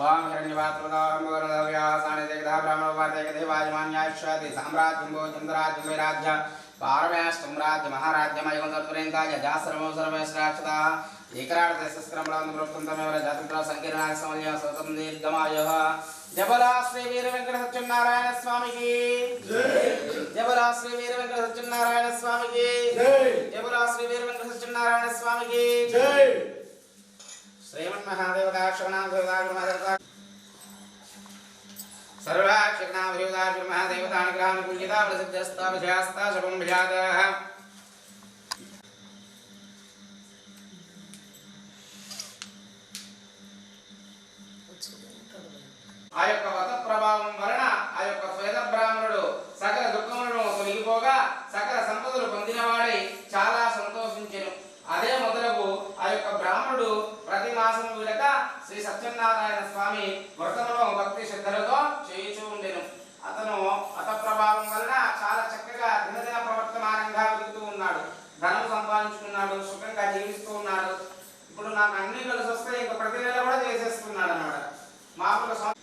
ओम हिरण्यवात्रदाम्बरव्यासानि देवता ब्राह्मणोपादेकदेवायमान्याश्वाति साम्राज्यं भोजन्द्राज्यं वैराज्य पारमेष्टं राज्य महाराज्यमयं तत्पुरेन्ताय जासर्वं सर्वेश्राक्षताः एकराडदेशस्क्रमणं जातन्त्र संकीर्णाय समल्य स्वतं दीर्घमायः जबला श्री वीर वेंकट सत्यनारायण स्वामी की जय। जबला श्री वीर वेंकट सत्यनारायण स्वामी की जय। जबला श्री वीर वेंकट सत्यनारायण स्वामी की जय। श्रीमन्महादेव दाक्षणादेवता सर्वाक्षणादेवता महादेवता अनुग्रहान् पूजिता प्रसिद्धस्ता विजयास्ता शुभं विजातः ఆ యొక్క వత ప్రభావం వలన ఆ యొక్క పేద బ్రాహ్మణుడు సకల దుఃఖములను తొలగిపోగా సకల సంపదలు పొందినవాడై చాలా సంతోషించెను. అదే మొదలగు ఆ యొక్క బ్రాహ్మణుడు ప్రతి మాసము విడక శ్రీ సత్యనారాయణ స్వామి వ్రతములో భక్తి శ్రద్ధలతో చేయుచూ ఉండెను. అతను వత ప్రభావం వలన చాలా చక్కగా దినదిన ప్రవర్తమానంగా వెలుగుతూ ఉన్నాడు, ధనం సంపాదించుకున్నాడు, సుఖంగా జీవిస్తూ ఉన్నాడు. ఇప్పుడు నాకు అన్ని కలిసి వస్తే ఇంకా ప్రతి నెల కూడా చేసేస్తున్నాడు అన్నమాట. మామూలు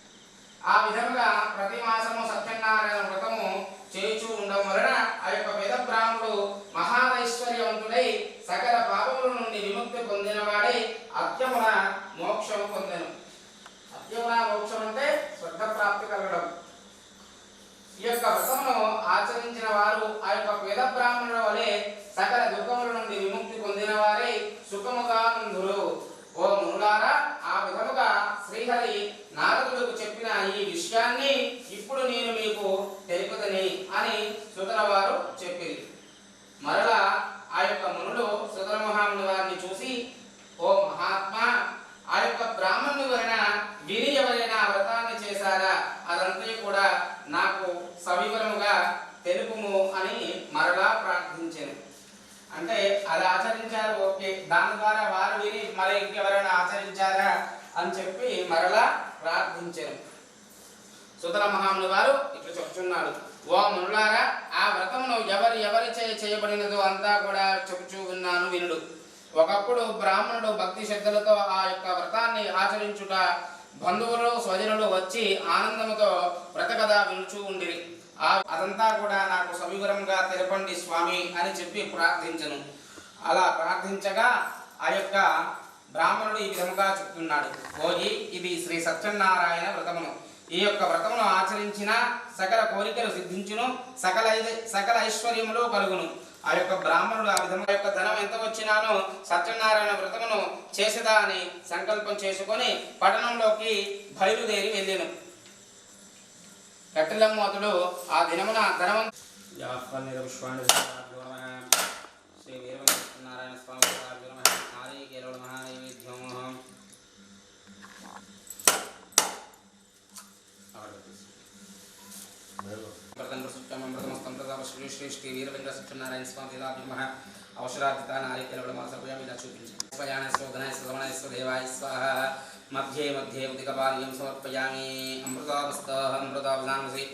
ఆ విధంగా ప్రతి మాసము సత్యనారాయణ వ్రతము చేయుచూ ఉండడం వలన ఆ యొక్క వేద బ్రాహ్మణుడు మహాఐశ్వర్యవంతుడై సకల పాపముల నుండి విముక్తి పొందినవాడై అత్యమున మోక్షము పొందెను. అత్యమున మోక్షం అంటే స్వర్గ ప్రాప్తి కలగడం. ఈ యొక్క వ్రతమును ఆచరించిన వారు ఆ యొక్క వేద బ్రాహ్మణుల వలె సకల దుఃఖముల నుండి విముక్తి పొందిన వారై సుఖముగా నుందురు. ఓ మునులారా, ఆ విధముగా శ్రీహరి నారదులకు చెప్పిన ఈ విషయాన్ని ఇప్పుడు నేను మీకు తెలుపుతని అని సుతల వారు చెప్పిరి. మరలా ఆ యొక్క మునుడు సుతల మహాముని వారిని చూసి, ఓ మహాత్మా, ఆ యొక్క బ్రాహ్మణుని వలన విని ఎవరైనా వ్రతాన్ని చేశారా అదంతా కూడా నాకు సవివరముగా తెలుపుము అని మరలా ప్రార్థించాను. అంటే అది ఆచరించారు, ఓకే, దాని ద్వారా వారు విని మరి ఇంకెవరైనా ఆచరించారా అని చెప్పి మరలా ప్రార్థించారు. సుతల మహాముని వారు ఇట్లా చెప్తున్నాడు, ఓ మునులారా, ఆ వ్రతమును ఎవరి చేయబడినదో అంతా కూడా చెప్పుచూ ఉన్నాను వినుడు. ఒకప్పుడు బ్రాహ్మణుడు భక్తి శ్రద్ధలతో ఆ యొక్క వ్రతాన్ని ఆచరించుట బంధువులు స్వజనులు వచ్చి ఆనందముతో వ్రతకథ వినుచూ ఉండిరి. అదంతా కూడా నాకు సవివరంగా తెలపండి స్వామి అని చెప్పి ప్రార్థించను. అలా ప్రార్థించగా ఆ యొక్క బ్రాహ్మణుడు ఈ విధముగా చెప్తున్నాడు, ఓయి, ఇది శ్రీ సత్యనారాయణ వ్రతమును. ఈ యొక్క వ్రతమును ఆచరించిన సకల కోరికలు సిద్ధించును, సకల ఐశ్వర్యములు కలుగును. ఆ యొక్క బ్రాహ్మణుడు ఆ విధంగా యొక్క ధనం ఎంత వచ్చినానో సత్యనారాయణ వ్రతమును చేసేదా అని సంకల్పం చేసుకొని పట్టణంలోకి బయలుదేరి వెళ్ళెను. కట్టెలమ్మ అతడు ఆ దినమున ధనవంతుడు శ్రీ వీరనారాయణ స్వామి మహానైవేద్యం శ్రీ శ్రీ శ్రీ వీరవేంద్ర సత్యనారాయణ స్వామి అవసరాధిత నారీకేరళమాసర్పయామి ఇలా చూపించాను. శోధనాయ శ్రవణాయ స్వదేవాయ స్వాహ. మధ్యే మధ్యే ఉదికపానీయం సమర్పయామి. అమృతావసానసి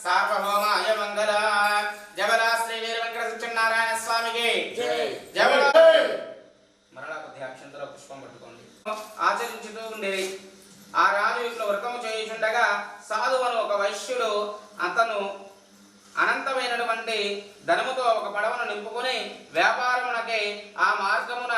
సార్వభౌమాయ మంగళ. జబలా శ్రీ వీర వెంకట సత్యనారాయణ స్వామికి జబలా. మరలా కొద్దిగా అక్షంతర పుష్పం పట్టుకోండి. ఆచరించుతూ ఉండేది. ఆ రాజు ఇట్లా వ్రతము చేయుచుండగా సాధువను ఒక వైశ్యుడు అతను అనంతమైనటువంటి ధనముతో ఒక పడవను నింపుకొని వ్యాపారమునకై ఆ మార్గమున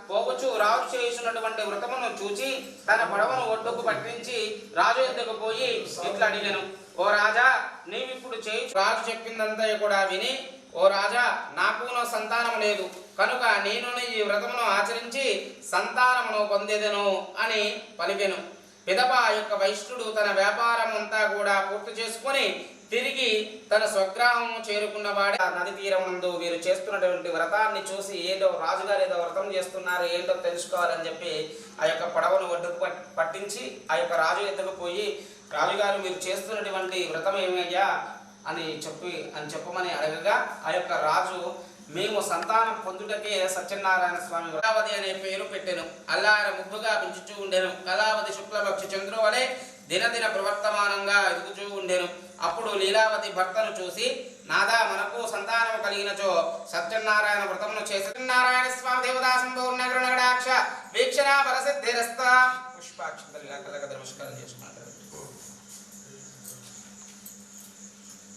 పోగుచు రాజు చేయుచున్నటువంటి వ్రతమును చూచి తన పడవను ఒడ్డుకు పట్టించి రాజు ఎద్దుకు పోయి ఇట్లా అడిగాను, ఓ రాజా, నీవిప్పుడు చేయి. రాజు చెప్పిందంతా కూడా విని, ఓ రాజా, నాకును సంతానం లేదు కనుక నేను ఈ వ్రతమును ఆచరించి సంతానమును పొందేదను అని పలికెను. పిదప ఆ యొక్క వైష్ణుడు తన వ్యాపారం అంతా కూడా పూర్తి చేసుకొని తిరిగి తన స్వగ్రామము చేరుకున్నవాడే నది తీరం నందు వీరు చేస్తున్నటువంటి వ్రతాన్ని చూసి ఏదో రాజుగారు ఏదో వ్రతం చేస్తున్నారు, ఏంటో తెలుసుకోవాలని చెప్పి ఆ యొక్క పడవను ఒడ్డుకు పట్టించి ఆ యొక్క రాజు ఎద్దుకు పోయి, రాజుగారు మీరు చేస్తున్నటువంటి వ్రతం ఏమయ్యా అని చెప్పమని అడగగా ఆ యొక్క రాజు మేము సంతానం పొందుటకే సత్యనారాయణ స్వామి కళావతి అనే పేరు పెట్టెను. అల్లార ముగ్గుగా పెంచుచూ ఉండెను. కళావతి శుక్లపక్ష చంద్రు వలె దినదిన ప్రవర్తమానంగా ఎదుగుచూ ఉండెను. అప్పుడు లీలావతి భర్తను చూసి, నాదా మనకు సంతానము కలిగినచో సత్యనారాయణ వ్రతమును చేసి సత్యనారాయణ స్వామి దేవతా సంపూర్ణ గృణగడాక్ష వీక్షణ బలసిద్ధిరస్త పుష్పాక్షంతలు ఇలా కళ్ళక నమస్కారం చేసుకుంటారు.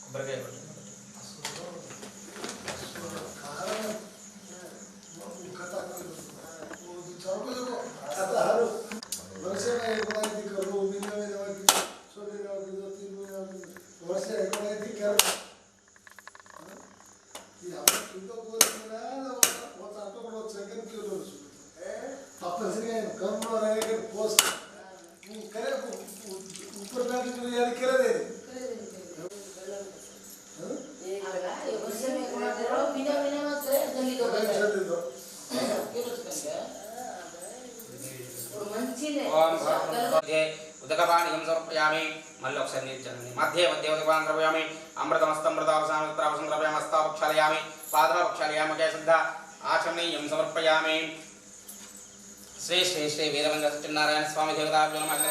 కొబ్బరికాయ ఉదకపాణియం సమర్పయామి. మళ్ళీ ఒకసారి నీర్జాలని మధ్య మధ్య ఉదకపానం ద్రవ్యామి. అమృతమస్తం మృతావసానం ద్రవ్యామి. హస్తాపక్షాలయామి పాదపక్షాలయామి కేశుద్ధ ఆచమనీయం సమర్పయామి. శ్రీ శ్రీ శ్రీ వీరభద్ర సత్యనారాయణ స్వామి దేవతాభ్యో నమః.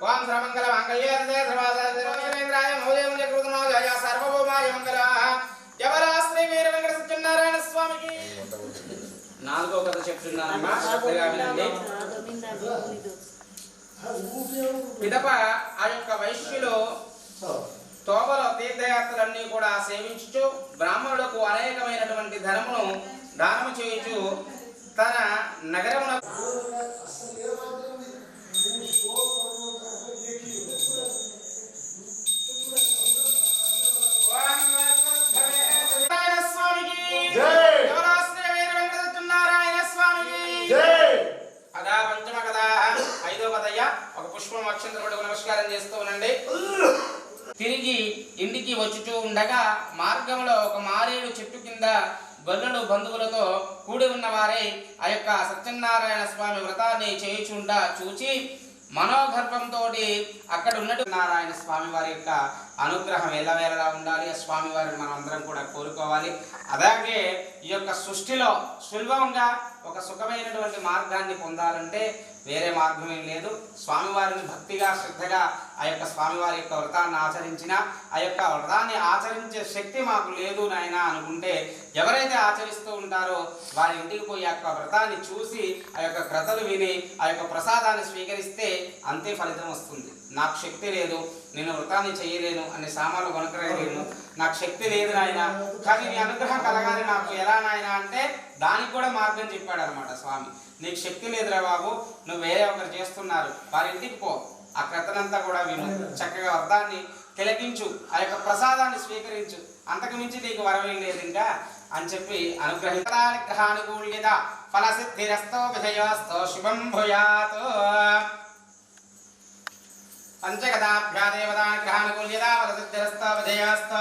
ఓం సర్వమంగళ మంగళ్యే సర్వాసారేంద్రాయ మౌలేముని కృతనోజయ సర్వభౌమాయ మంగళః. ఎవరా శ్రీ వీర వెంకట సత్యనారాయణ స్వామికి. నాలుగో కథ చెప్తున్నానమ్మా, శ్రద్ధగా వినండి. పిదప ఆ యొక్క వైశ్యులు తోబలో తీర్థయాత్రలన్నీ కూడా సేవించుచు బ్రాహ్మణులకు అనేకమైనటువంటి ధనమును దానము చేయుచు తన నగరమున అదా పంచమ కదా ఐదో కథయ్య. ఒక పుష్పం అక్షంతరం నమస్కారం చేస్తూ ఉండండి. తిరిగి ఇంటికి వచ్చుచూ ఉండగా మార్గంలో ఒక మారేడు చెట్టు కింద గొల్లలు బంధువులతో కూడి ఉన్నవారై ఆ యొక్క సత్యనారాయణ స్వామి వ్రతాన్ని చేయుచుండా చూచి మనోగర్భంతో అక్కడ ఉన్నట్టు నారాయణ స్వామి వారి యొక్క అనుగ్రహం ఎల్లవేళలా ఉండాలి. ఆ స్వామి వారిని మనం అందరం కూడా కోరుకోవాలి. అలాగే ఈ యొక్క సృష్టిలో సులభంగా ఒక సుఖమైనటువంటి మార్గాన్ని పొందాలంటే వేరే మార్గం ఏం లేదు. స్వామివారిని భక్తిగా శ్రద్ధగా ఆ యొక్క స్వామివారి యొక్క వ్రతాన్ని ఆచరించిన ఆ యొక్క వ్రతాన్ని ఆచరించే శక్తి మాకు లేదు నాయన అనుకుంటే ఎవరైతే ఆచరిస్తూ ఉంటారో వారి ఇంటికి పోయి ఆ యొక్క వ్రతాన్ని చూసి ఆ యొక్క కథలు విని ఆ యొక్క ప్రసాదాన్ని స్వీకరిస్తే అంతే ఫలితం వస్తుంది. నాకు శక్తి లేదు, నేను వ్రతాన్ని చేయలేను అనే సామాన్లు కొనకలేను, నాకు శక్తి లేదు నాయన, కానీ నీ అనుగ్రహం కలగాలి నాకు ఎలా నాయన అంటే దానికి కూడా మార్గం చెప్పాడు అనమాట స్వామి. నీకు శక్తి లేదురా బాబు, నువ్వు వేరే ఒకరు చేస్తున్నారు, వారి ఇంటికి పో, ఆ కథనంతా కూడా విను, చక్కగా వ్రతాన్ని తిలకించు, ఆ యొక్క ప్రసాదాన్ని స్వీకరించు, అంతకు మించి నీకు వరవేం లేదు ఇంకా అని చెప్పి అనుగ్రహించానుకూల్యత ఫలసిద్ధిరస్తో విజయోస్తో శుభం భూయాత్. పంచగదాభ్యాదేవతానుగ్రహానుకూల్యత ఫలసిద్ధిరస్తో విజయోస్తో.